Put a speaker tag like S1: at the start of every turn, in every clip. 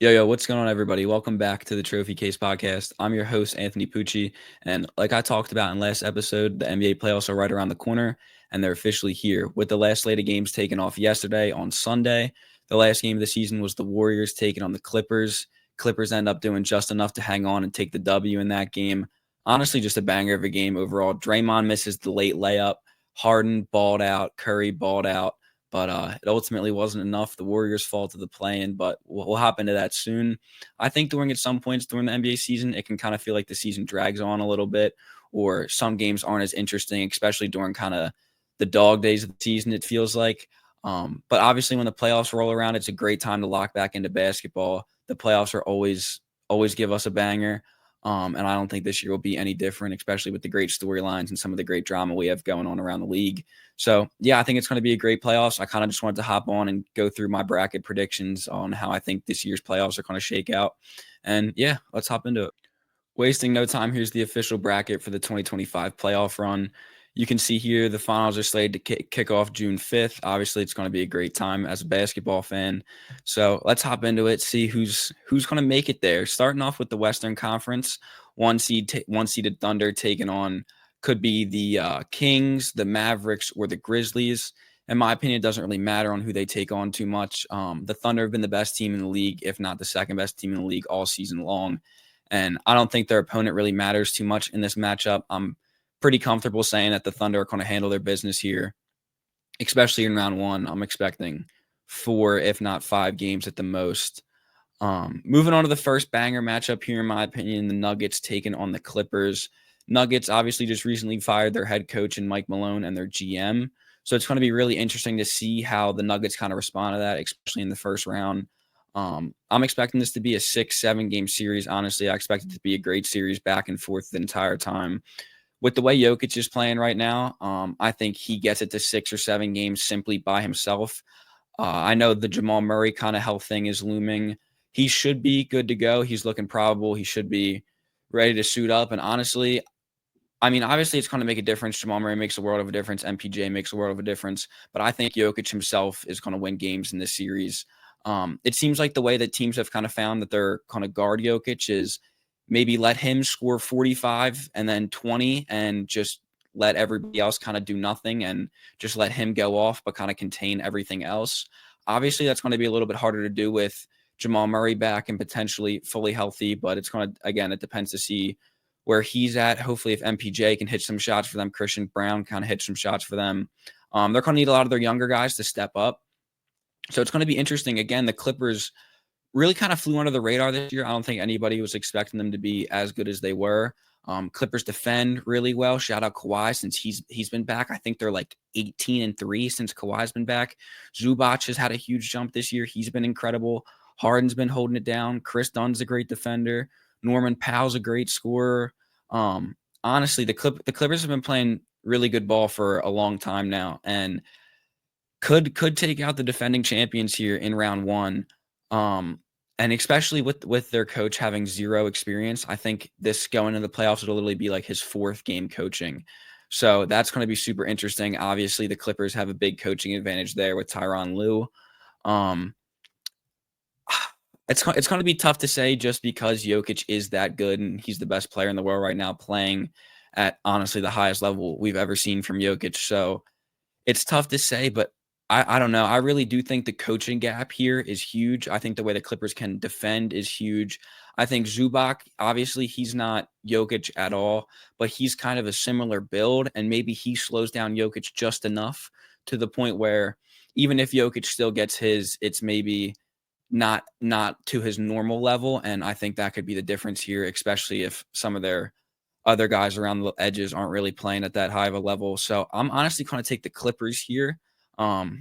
S1: Yo, what's going on, everybody? Welcome back to the Trophy Case Podcast. I'm your host, Anthony Pucci. And like I talked about in last episode, the NBA playoffs are right around the corner, and they're officially here. With the last slate of games taken off yesterday on Sunday, the last game of the season was the Warriors taking on the Clippers. Clippers end up doing just enough to hang on and take the W in that game. Honestly, just a banger of a game overall. Draymond misses the late layup. Harden balled out. Curry balled out. But it ultimately wasn't enough. The Warriors fall to the play-in, but we'll hop into that soon. I think at some points during the NBA season, it can kind of feel like the season drags on a little bit, or some games aren't as interesting, especially during kind of the dog days of the season, it feels like. But obviously, when the playoffs roll around, it's a great time to lock back into basketball. The playoffs are always give us a banger. And I don't think this year will be any different, especially with the great storylines and some of the great drama we have going on around the league. So, yeah, I think it's going to be a great playoffs. I kind of just wanted to hop on and go through my bracket predictions on how I think this year's playoffs are going to shake out. And yeah, let's hop into it. Wasting no time, here's the official bracket for the 2025 playoff run. You can see here the finals are slated to kick off June 5th. Obviously, it's going to be a great time as a basketball fan. So let's hop into it, see who's going to make it there. Starting off with the Western Conference, one seeded Thunder taking on could be the Kings, the Mavericks, or the Grizzlies. In my opinion, it doesn't really matter on who they take on too much. The Thunder have been the best team in the league, if not the second best team in the league all season long. And I don't think their opponent really matters too much in this matchup. I'm pretty comfortable saying that the Thunder are going to handle their business here, especially in round one. I'm expecting 4, if not 5 games at the most. Moving on to the first banger matchup here, in my opinion, the Nuggets taking on the Clippers. Nuggets obviously just recently fired their head coach and Mike Malone and their GM. So it's going to be really interesting to see how the Nuggets kind of respond to that, especially in the first round. I'm expecting this to be a 6-7 game series. Honestly, I expect it to be a great series back and forth the entire time. With the way Jokic is playing right now, I think he gets it to 6 or 7 games simply by himself. I know the Jamal Murray kind of health thing is looming. He should be good to go. He's looking probable. He should be ready to suit up. And honestly, I mean, obviously, it's going to make a difference. Jamal Murray makes a world of a difference. MPJ makes a world of a difference. But I think Jokic himself is going to win games in this series. It seems like the way that teams have kind of found that they're kind of guard Jokic is maybe let him score 45 and then 20 and just let everybody else kind of do nothing and just let him go off, but kind of contain everything else. Obviously, that's going to be a little bit harder to do with Jamal Murray back and potentially fully healthy, but it's going to, again, it depends to see where he's at. Hopefully, if MPJ can hit some shots for them, Christian Brown kind of hit some shots for them. They're going to need a lot of their younger guys to step up. So it's going to be interesting. Again, the Clippers really kind of flew under the radar this year. I don't think anybody was expecting them to be as good as they were. Clippers defend really well. Shout out Kawhi since he's been back. I think they're like 18-3 since Kawhi's been back. Zubac has had a huge jump this year. He's been incredible. Harden's been holding it down. Chris Dunn's a great defender. Norman Powell's a great scorer. Honestly, the Clippers have been playing really good ball for a long time now, and could take out the defending champions here in round one. And especially with their coach having zero experience, I think this going into the playoffs will literally be like his 4th game coaching. So that's going to be super interesting. Obviously, the Clippers have a big coaching advantage there with Tyronn Lue. Um, it's going to be tough to say just because Jokic is that good and he's the best player in the world right now, playing at honestly the highest level we've ever seen from Jokic. So it's tough to say, but I don't know. I really do think the coaching gap here is huge. I think the way the Clippers can defend is huge. I think Zubac, obviously, he's not Jokic at all, but he's kind of a similar build, and maybe he slows down Jokic just enough to the point where even if Jokic still gets his, it's maybe not to his normal level, and I think that could be the difference here, especially if some of their other guys around the edges aren't really playing at that high of a level. So I'm honestly going to take the Clippers here.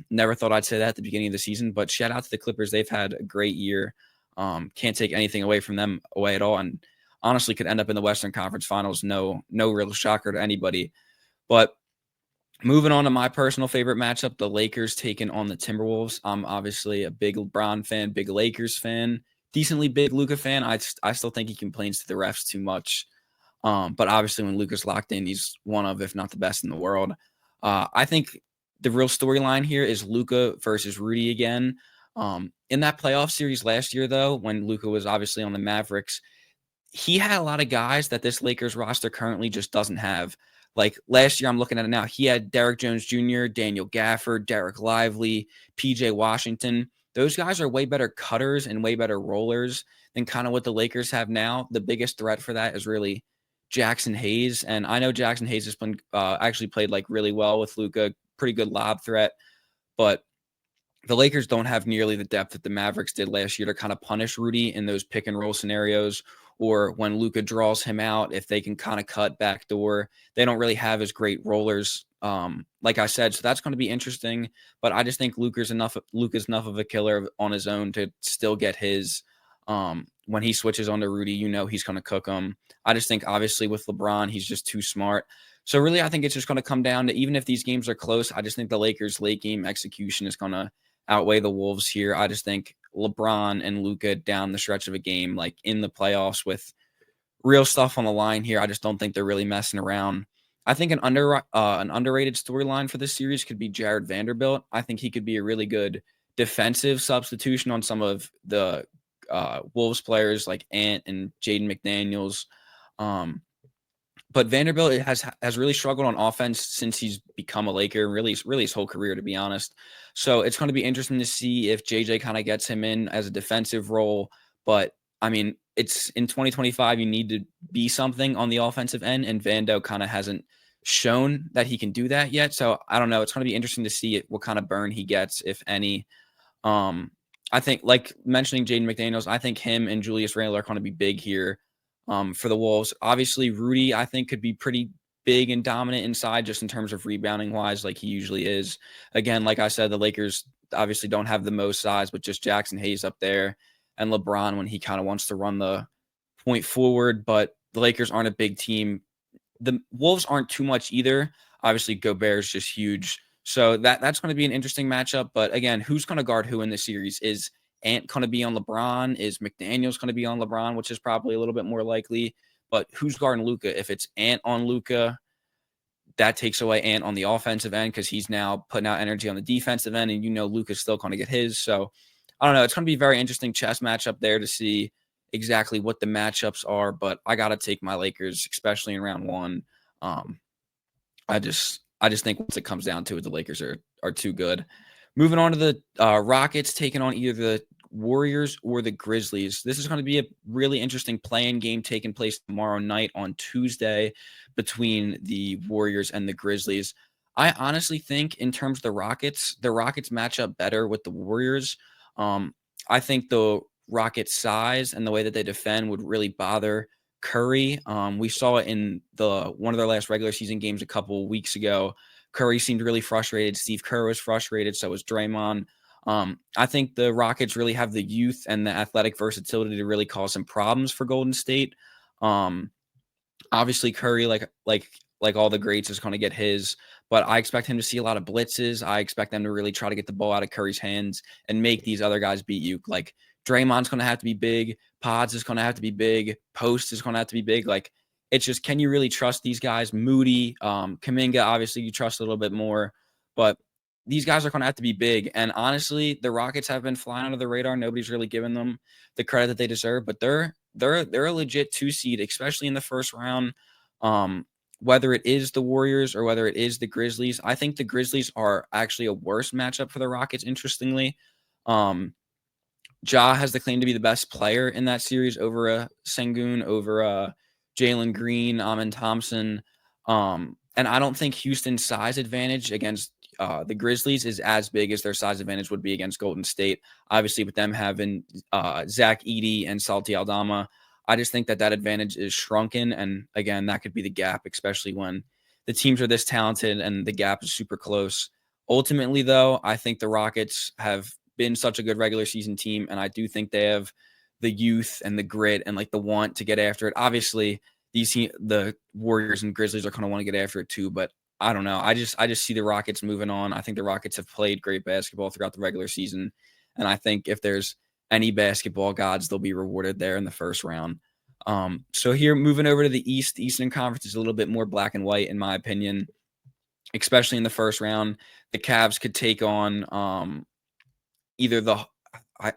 S1: Never thought I'd say that at the beginning of the season, but shout out to the Clippers. They've had a great year. Can't take anything away from them away at all. And honestly could end up in the Western Conference Finals. No real shocker to anybody. But moving on to my personal favorite matchup, the Lakers taking on the Timberwolves. I'm obviously a big LeBron fan, big Lakers fan, decently big Luka fan. I still think he complains to the refs too much. But obviously, when Luka's locked in, he's one of, if not the best in the world. I think the real storyline here is Luka versus Rudy again. In that playoff series last year, though, when Luka was obviously on the Mavericks, he had a lot of guys that this Lakers roster currently just doesn't have. Like last year, I'm looking at it now. He had Derrick Jones Jr., Daniel Gafford, Derek Lively, PJ Washington. Those guys are way better cutters and way better rollers than kind of what the Lakers have now. The biggest threat for that is really Jackson Hayes. And I know Jackson Hayes has been actually played like really well with Luka, pretty good lob threat. But the Lakers don't have nearly the depth that the Mavericks did last year to kind of punish Rudy in those pick and roll scenarios, or when Luka draws him out, if they can kind of cut backdoor. They don't really have as great rollers, like I said. So that's going to be interesting. But I just think Luka's enough of a killer on his own to still get his. When he switches on to Rudy, he's going to cook him. I just think obviously with LeBron, he's just too smart. So really, I think it's just going to come down to, even if these games are close, I just think the Lakers' late game execution is going to outweigh the Wolves here. I just think LeBron and Luka down the stretch of a game, like in the playoffs with real stuff on the line here, I just don't think they're really messing around. I think an underrated storyline for this series could be Jared Vanderbilt. I think he could be a really good defensive substitution on some of the Wolves players like Ant and Jaden McDaniels. But Vanderbilt has really struggled on offense since he's become a Laker, really his whole career, to be honest. So it's going to be interesting to see if JJ kind of gets him in as a defensive role. But I mean, it's in 2025, you need to be something on the offensive end, and Vando kind of hasn't shown that he can do that yet. So I don't know. It's going to be interesting to see what kind of burn he gets, if any. I think, like mentioning Jaden McDaniels, I think him and Julius Randle are going to be big here. For the Wolves. Obviously, Rudy, I think, could be pretty big and dominant inside just in terms of rebounding wise, like he usually is. Again, like I said, the Lakers obviously don't have the most size, but just Jackson Hayes up there and LeBron when he kind of wants to run the point forward. But the Lakers aren't a big team. The Wolves aren't too much either. Obviously, Gobert is just huge. So that's going to be an interesting matchup. But again, who's going to guard who in this series? Is Ant going to be on LeBron? Is McDaniels going to be on LeBron, which is probably a little bit more likely? But who's guarding Luka? If it's Ant on Luka, that takes away Ant on the offensive end because he's now putting out energy on the defensive end, and Luka's still going to get his. So I don't know. It's going to be a very interesting chess matchup there to see exactly what the matchups are. But I got to take my Lakers, especially in round one. I just think once it comes down to it, the Lakers are too good. Moving on to the Rockets taking on either the Warriors or the Grizzlies. This is going to be a really interesting play-in game taking place tomorrow night on Tuesday between the Warriors and the Grizzlies. I honestly think in terms of the Rockets match up better with the Warriors. I think the Rockets' size and the way that they defend would really bother Curry. We saw it in one of their last regular season games a couple weeks ago. Curry seemed really frustrated. Steve Kerr was frustrated. So was Draymond. I think the Rockets really have the youth and the athletic versatility to really cause some problems for Golden State. Obviously Curry, like all the greats, is going to get his, but I expect him to see a lot of blitzes. I expect them to really try to get the ball out of Curry's hands and make these other guys beat you. Like Draymond's going to have to be big. Pods is going to have to be big. Post is going to have to be big. Like, it's just, can you really trust these guys? Moody, Kuminga, obviously you trust a little bit more, but these guys are going to have to be big. And honestly, the Rockets have been flying under the radar. Nobody's really given them the credit that they deserve, but they're a legit 2 seed, especially in the first round. Whether it is the Warriors or whether it is the Grizzlies, I think the Grizzlies are actually a worse matchup for the Rockets, interestingly. Ja has the claim to be the best player in that series over Sengun, over Jalen Green, Amin Thompson. And I don't think Houston's size advantage against the Grizzlies is as big as their size advantage would be against Golden State. Obviously, with them having Zach Edey and Salty Aldama, I just think that advantage is shrunken. And again, that could be the gap, especially when the teams are this talented and the gap is super close. Ultimately, though, I think the Rockets have been such a good regular season team, and I do think they have the youth and the grit and like the want to get after it. Obviously, the Warriors and Grizzlies are going to want to get after it too, but I don't know. I just see the Rockets moving on. I think the Rockets have played great basketball throughout the regular season, and I think if there's any basketball gods, they'll be rewarded there in the first round. So here, moving over to the East, the Eastern Conference is a little bit more black and white, in my opinion, especially in the first round. The Cavs could take on either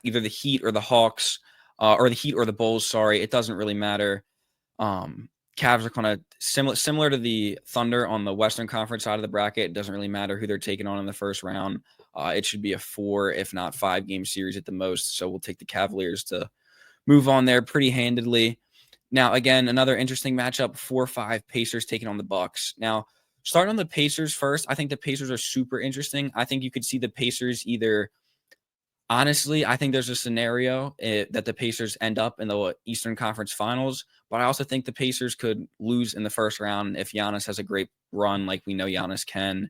S1: either the Heat or the Hawks, or the Heat or the Bulls. Sorry, it doesn't really matter. Cavs are kind of similar to the Thunder on the Western Conference side of the bracket. It doesn't really matter who they're taking on in the first round. It should be a 4, if not 5-game series at the most. So we'll take the Cavaliers to move on there pretty handedly. Now, again, another interesting matchup, 4-5 Pacers taking on the Bucks. Now, starting on the Pacers first, I think the Pacers are super interesting. I think you could see the Pacers either honestly, I think there's a scenario that the Pacers end up in the Eastern Conference Finals, but I also think the Pacers could lose in the first round if Giannis has a great run like we know Giannis can.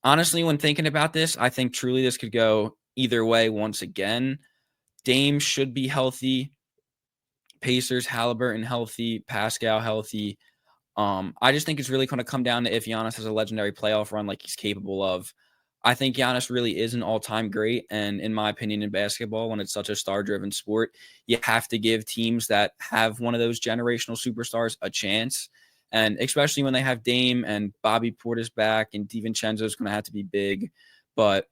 S1: Honestly, when thinking about this, I think truly this could go either way once again. Dame should be healthy. Pacers, Halliburton healthy, Pascal healthy. I just think it's really going to come down to if Giannis has a legendary playoff run like he's capable of. I think Giannis really is an all-time great, and in my opinion, in basketball, when it's such a star-driven sport, you have to give teams that have one of those generational superstars a chance, and especially when they have Dame and Bobby Portis back, and DiVincenzo is going to have to be big, but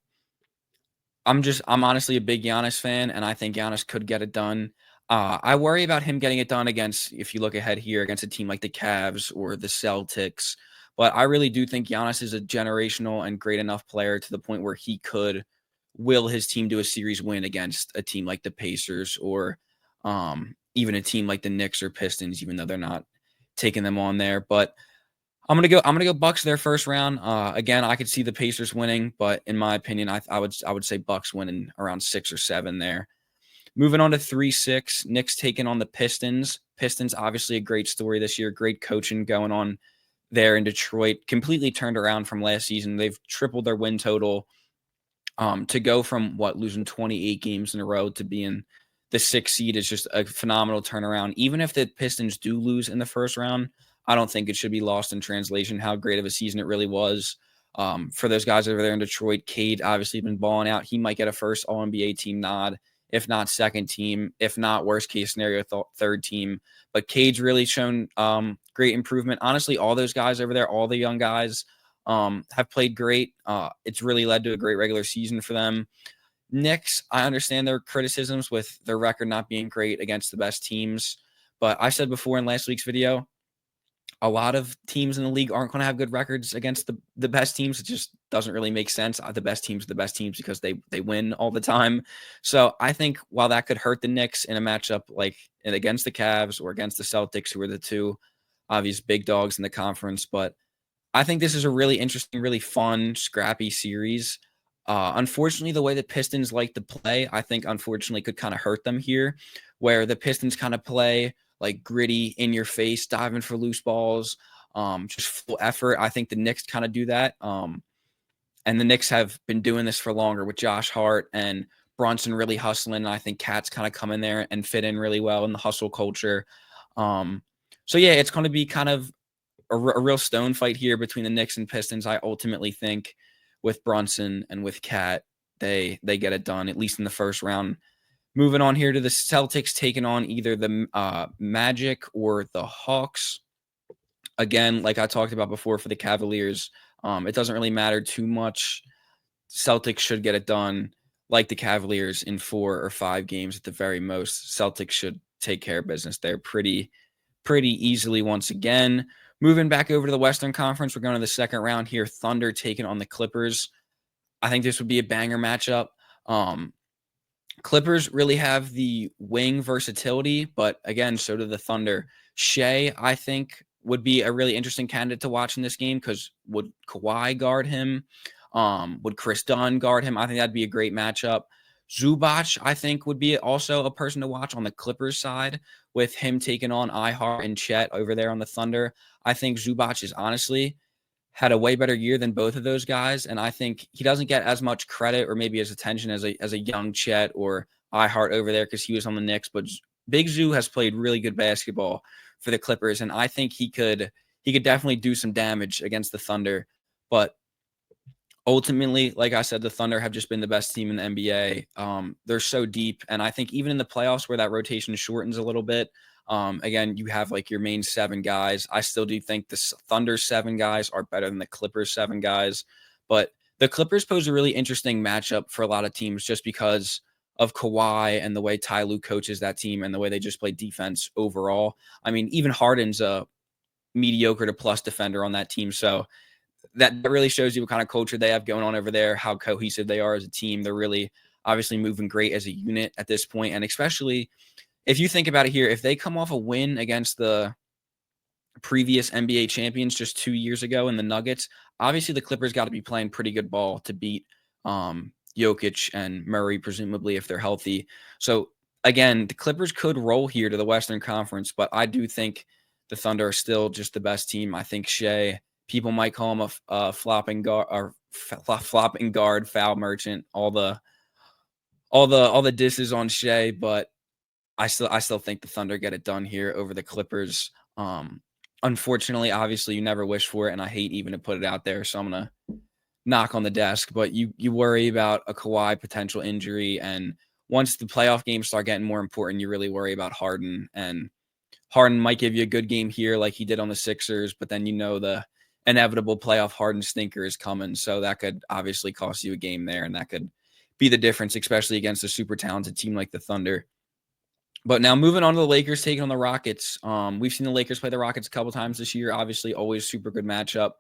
S1: I'm honestly a big Giannis fan, and I think Giannis could get it done. I worry about him getting it done against, if you look ahead here, against a team like the Cavs or the Celtics. But I really do think Giannis is a generational and great enough player to the point where he could will his team to a series win against a team like the Pacers or even a team like the Knicks or Pistons, even though they're not taking them on there. But I'm gonna go Bucks their first round. Again, I could see the Pacers winning, but in my opinion, I would say Bucks winning around 6 or 7 there. Moving on to 3-6, Knicks taking on the Pistons. Pistons, obviously a great story this year, great coaching going on there in Detroit. Completely turned around from last season. They've tripled their win total. To go from losing 28 games in a row to being the 6th seed is just a phenomenal turnaround. Even if the Pistons do lose in the first round, I don't think it should be lost in translation how great of a season it really was. For those guys over there in Detroit, Cade obviously been balling out. He might get a first All-NBA team nod, if not second team, if not worst case scenario, third team. But Cade's really shown great improvement. Honestly, all those guys over there, all the young guys, have played great. It's really led to a great regular season for them. Knicks, I understand their criticisms with their record not being great against the best teams. But I said before in last week's video, a lot of teams in the league aren't going to have good records against the best teams. It just doesn't really make sense. The best teams are the best teams because they win all the time. So I think while that could hurt the Knicks in a matchup like against the Cavs or against the Celtics, who are the two obvious big dogs in the conference, but I think this is a really interesting, really fun, scrappy series. Unfortunately, the way the Pistons like to play, I think, unfortunately, could kind of hurt them here, where the Pistons kind of play like gritty, in your face, diving for loose balls, just full effort. I think the Knicks kind of do that. And the Knicks have been doing this for longer with Josh Hart and Brunson really hustling. And I think Cat's kind of come in there and fit in really well in the hustle culture. So, yeah, it's going to be kind of a real stone fight here between the Knicks and Pistons. I ultimately think with Brunson and with Cat, they get it done, at least in the first round. Moving on here to the Celtics taking on either the Magic or the Hawks. Again, like I talked about before for the Cavaliers, it doesn't really matter too much. Celtics should get it done like the Cavaliers in 4 or 5 games at the very most. Celtics should take care of business there pretty easily once again. Moving back over to the Western Conference, we're going to the second round here. Thunder taking on the Clippers. I think this would be a banger matchup. Clippers really have the wing versatility, but again, so do the Thunder. Shea, I think, would be a really interesting candidate to watch in this game because would Kawhi guard him? Would Chris Dunn guard him? I think that'd be a great matchup. Zubac, I think, would be also a person to watch on the Clippers side with him taking on Ihart and Chet over there on the Thunder. I think Zubac is honestly had a way better year than both of those guys, and I think he doesn't get as much credit or maybe as attention as a young Chet or Ihart over there because he was on the Knicks. But Big Zoo has played really good basketball for the Clippers, and I think he could definitely do some damage against the Thunder. But ultimately, like I said, the Thunder have just been the best team in the NBA. They're so deep, and I think even in the playoffs where that rotation shortens a little bit, again, you have like your main 7 guys. I still do think the Thunder's 7 guys are better than the Clippers' 7 guys, but the Clippers pose a really interesting matchup for a lot of teams just because of Kawhi and the way Ty Lue coaches that team and the way they just play defense overall. I mean, even Harden's a mediocre to plus defender on that team. So that really shows you what kind of culture they have going on over there, how cohesive they are as a team. They're really obviously moving great as a unit at this point. And especially if you think about it here, if they come off a win against the previous NBA champions just 2 years ago in the Nuggets, obviously the Clippers got to be playing pretty good ball to beat Jokic and Murray, presumably, if they're healthy. So again, the Clippers could roll here to the Western Conference, but I do think the Thunder are still just the best team. I think Shea, people might call him a flopping guard or flopping guard, foul merchant, all the disses on Shea, but I still think the Thunder get it done here over the Clippers. Unfortunately, obviously, you never wish for it, and I hate even to put it out there, so I'm gonna knock on the desk. But you worry about a Kawhi potential injury, and once the playoff games start getting more important, you really worry about Harden. And Harden might give you a good game here, like he did on the Sixers, but then the inevitable playoff Harden stinker is coming, so that could obviously cost you a game there, and that could be the difference, especially against a super talented team like the Thunder. But now moving on to the Lakers taking on the Rockets. We've seen the Lakers play the Rockets a couple times this year. Obviously, always super good matchup.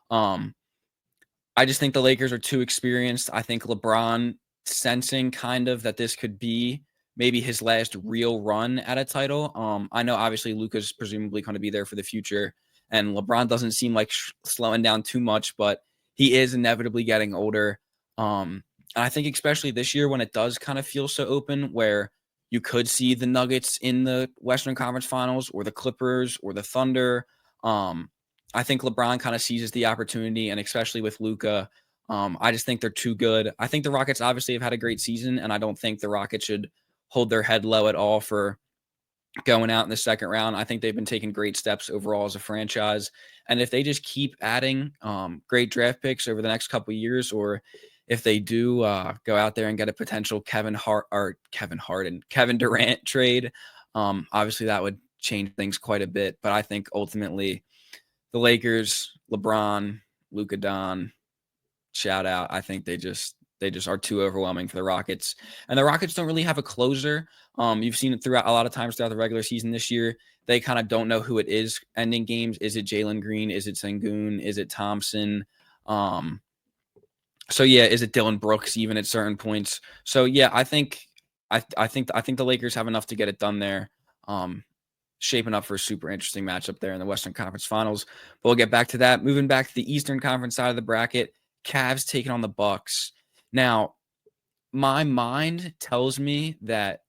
S1: I just think the Lakers are too experienced. I think LeBron sensing kind of that this could be maybe his last real run at a title. I know obviously Luka's presumably going to be there for the future, and LeBron doesn't seem like slowing down too much, but he is inevitably getting older. And I think especially this year when it does kind of feel so open, where you could see the Nuggets in the Western Conference Finals or the Clippers or the Thunder. I think LeBron kind of seizes the opportunity, and especially with Luka, I just think they're too good. I think the Rockets obviously have had a great season, and I don't think the Rockets should hold their head low at all for going out in the second round. I think they've been taking great steps overall as a franchise. And if they just keep adding great draft picks over the next couple of years, or if they do go out there and get a potential Kevin Durant trade, obviously that would change things quite a bit. But I think ultimately the Lakers, LeBron, Luka Don, shout out. I think they just are too overwhelming for the Rockets. And the Rockets don't really have a closer. You've seen it throughout a lot of times throughout the regular season this year. They kind of don't know who it is ending games. Is it Jalen Green? Is it Sengun? Is it Thompson? So yeah, is it Dylan Brooks even at certain points? So yeah, I think the Lakers have enough to get it done there. Shaping up for a super interesting matchup there in the Western Conference Finals. But we'll get back to that. Moving back to the Eastern Conference side of the bracket, Cavs taking on the Bucks. Now, my mind tells me that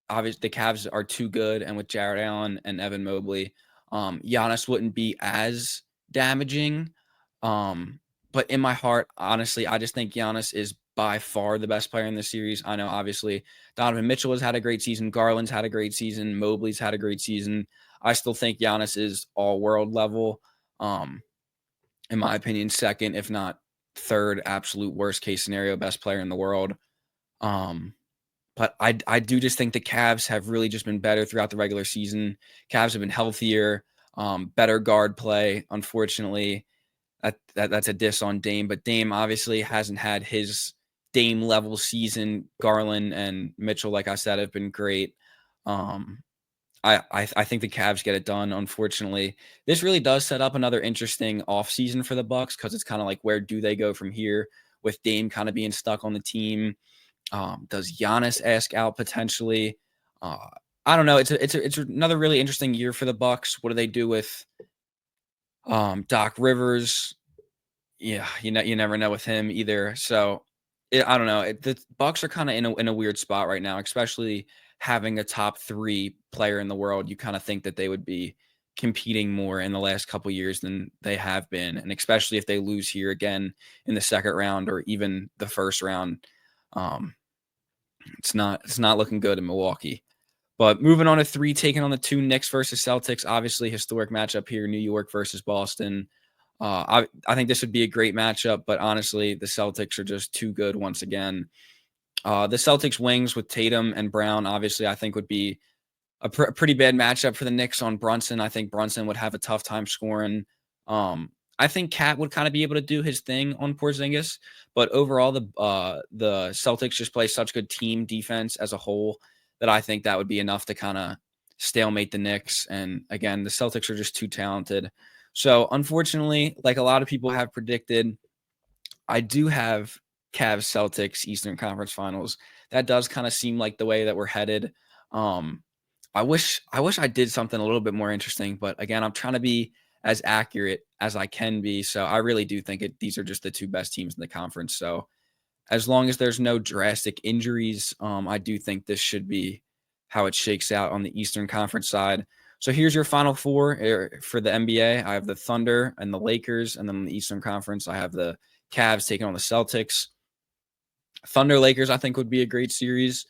S1: obviously the Cavs are too good, and with Jared Allen and Evan Mobley, Giannis wouldn't be as damaging. But in my heart, honestly, I just think Giannis is by far the best player in the series. I know, obviously, Donovan Mitchell has had a great season. Garland's had a great season. Mobley's had a great season. I still think Giannis is all-world level. In my opinion, second, if not third, absolute worst-case scenario, best player in the world. But I do just think the Cavs have really just been better throughout the regular season. Cavs have been healthier, better guard play. Unfortunately, that's a diss on Dame, but Dame obviously hasn't had his Dame level season. Garland and Mitchell, like I said, have been great. I think the Cavs get it done. Unfortunately, this really does set up another interesting offseason for the Bucks, because it's kind of like, where do they go from here with Dame kind of being stuck on the team? Does Giannis ask out potentially? I don't know. It's another really interesting year for the Bucks. What do they do with Doc Rivers? Yeah, you never know with him either. So I don't know. The Bucks are kind of in a weird spot right now, especially having a top 3 player in the world. You kind of think that they would be competing more in the last couple of years than they have been, and especially if they lose here again in the second round or even the first round. It's not looking good in Milwaukee. But moving on to 3, taking on the 2, Knicks versus Celtics. Obviously, historic matchup here, New York versus Boston. I think this would be a great matchup, but honestly, the Celtics are just too good once again. The Celtics wings with Tatum and Brown, obviously, I think would be a pretty bad matchup for the Knicks on Brunson. I think Brunson would have a tough time scoring. I think Cat would kind of be able to do his thing on Porzingis, but overall, the Celtics just play such good team defense as a whole that I think that would be enough to kind of stalemate the Knicks. And again, the Celtics are just too talented. So unfortunately, like a lot of people have predicted, I do have Cavs Celtics Eastern Conference Finals. That does kind of seem like the way that we're headed. Um, I wish I did something a little bit more interesting, but again, I'm trying to be as accurate as I can be. So I really do think these are just the two best teams in the conference. So as long as there's no drastic injuries, I do think this should be how it shakes out on the Eastern Conference side. So here's your final four for the NBA. I have the Thunder and the Lakers, and then in the Eastern Conference, I have the Cavs taking on the Celtics. Thunder Lakers, I think, would be a great series.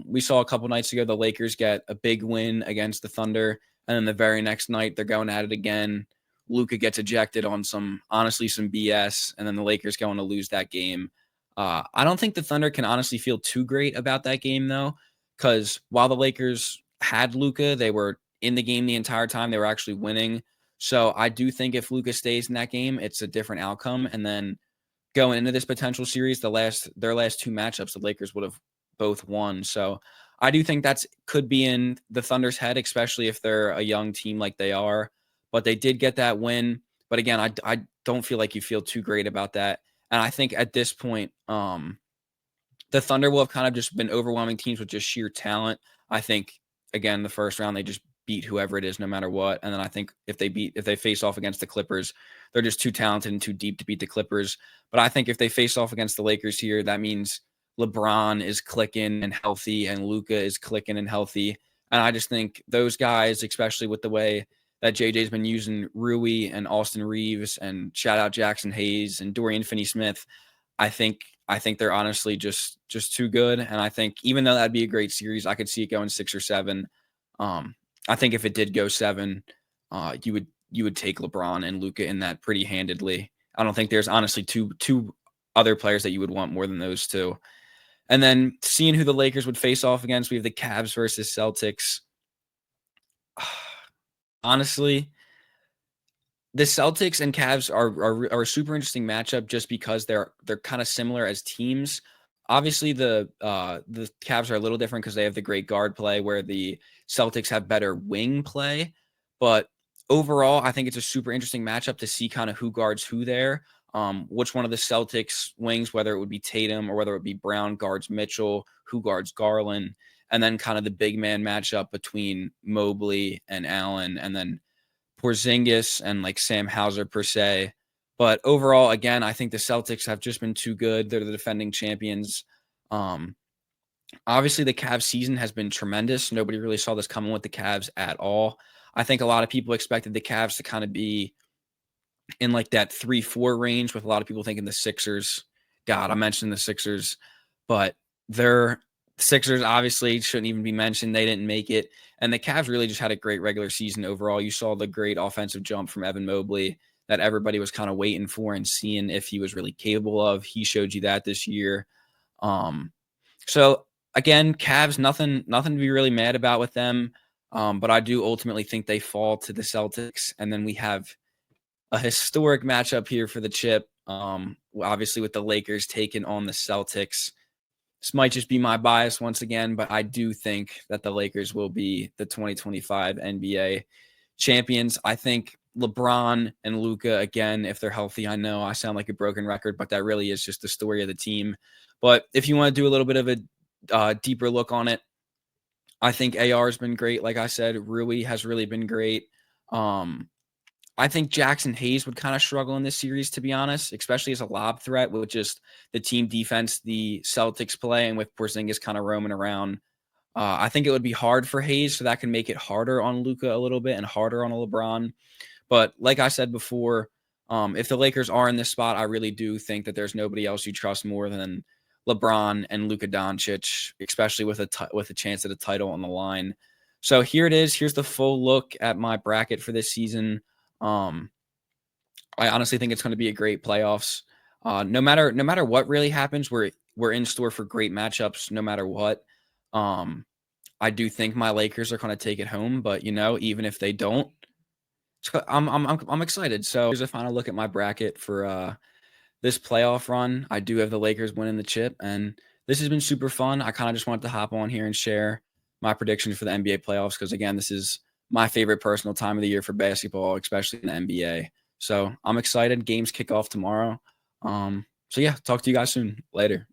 S1: We saw a couple nights ago the Lakers get a big win against the Thunder, and then the very next night they're going at it again. Luka gets ejected on some BS, and then the Lakers going to lose that game. I don't think the Thunder can honestly feel too great about that game though, because while the Lakers had Luka, they were in the game the entire time. They were actually winning. So I do think if Luka stays in that game, it's a different outcome. And then going into this potential series, their last two matchups, the Lakers would have both won. So I do think that's could be in the Thunder's head, especially if they're a young team like they are. But they did get that win. But again, I don't feel like you feel too great about that. And I think at this point, the Thunder will have kind of just been overwhelming teams with just sheer talent. I think again, the first round they just beat whoever it is, no matter what. And then I think if they face off against the Clippers, they're just too talented and too deep to beat the Clippers. But I think if they face off against the Lakers here, that means LeBron is clicking and healthy, and Luka is clicking and healthy. And I just think those guys, especially with the way that JJ's been using Rui and Austin Reeves, and shout out Jackson Hayes and Dorian Finney-Smith, I think they're honestly just too good. And I think even though that'd be a great series, I could see it going 6 or 7. I think if it did go 7, you would take LeBron and Luka in that pretty handedly. I don't think there's honestly two other players that you would want more than those two. And then seeing who the Lakers would face off against, we have the Cavs versus Celtics. Honestly, the Celtics and Cavs are a super interesting matchup just because they're kind of similar as teams. Obviously, the Cavs are a little different because they have the great guard play, where the Celtics have better wing play. But overall, I think it's a super interesting matchup to see kind of who guards who there. Which one of the Celtics wings, whether it would be Tatum or whether it would be Brown, guards Mitchell, who guards Garland, and then kind of the big man matchup between Mobley and Allen, and then Porzingis and like Sam Hauser per se. But overall, again, I think the Celtics have just been too good. They're the defending champions. Um, Obviously, the Cavs season has been tremendous. Nobody really saw this coming with the Cavs at all. I think a lot of people expected the Cavs to kind of be in like that 3-4 range, with a lot of people thinking the Sixers. God, I mentioned the Sixers, but their Sixers obviously shouldn't even be mentioned. They didn't make it. And the Cavs really just had a great regular season overall. You saw the great offensive jump from Evan Mobley that everybody was kind of waiting for and seeing if he was really capable of. He showed you that this year. So again, Cavs, nothing to be really mad about with them. But I do ultimately think they fall to the Celtics. And then we have a historic matchup here for the chip. Obviously with the Lakers taking on the Celtics. This might just be my bias once again, but I do think that the Lakers will be the 2025 NBA champions. I think LeBron and Luka, again, if they're healthy, I know I sound like a broken record, but that really is just the story of the team. But if you want to do a little bit of a deeper look on it, I think AR has been great. Like I said, Rui has really been great. I think Jackson Hayes would kind of struggle in this series, to be honest, especially as a lob threat with just the team defense the Celtics play and with Porzingis kind of roaming around. I think it would be hard for Hayes, so that can make it harder on Luka a little bit and harder on LeBron. But like I said before, if the Lakers are in this spot, I really do think that there's nobody else you trust more than LeBron and Luka Doncic, especially with a chance at a title on the line. So here it is. Here's the full look at my bracket for this season. I honestly think it's going to be a great playoffs. No matter what really happens, we're in store for great matchups. No matter what, I do think my Lakers are going to take it home. But even if they don't, I'm excited. So here's a final look at my bracket for this playoff run. I do have the Lakers winning the chip, and this has been super fun. I kind of just wanted to hop on here and share my predictions for the NBA playoffs because, again, this is my favorite personal time of the year for basketball, especially in the NBA. So I'm excited. Games kick off tomorrow. So yeah, talk to you guys soon. Later.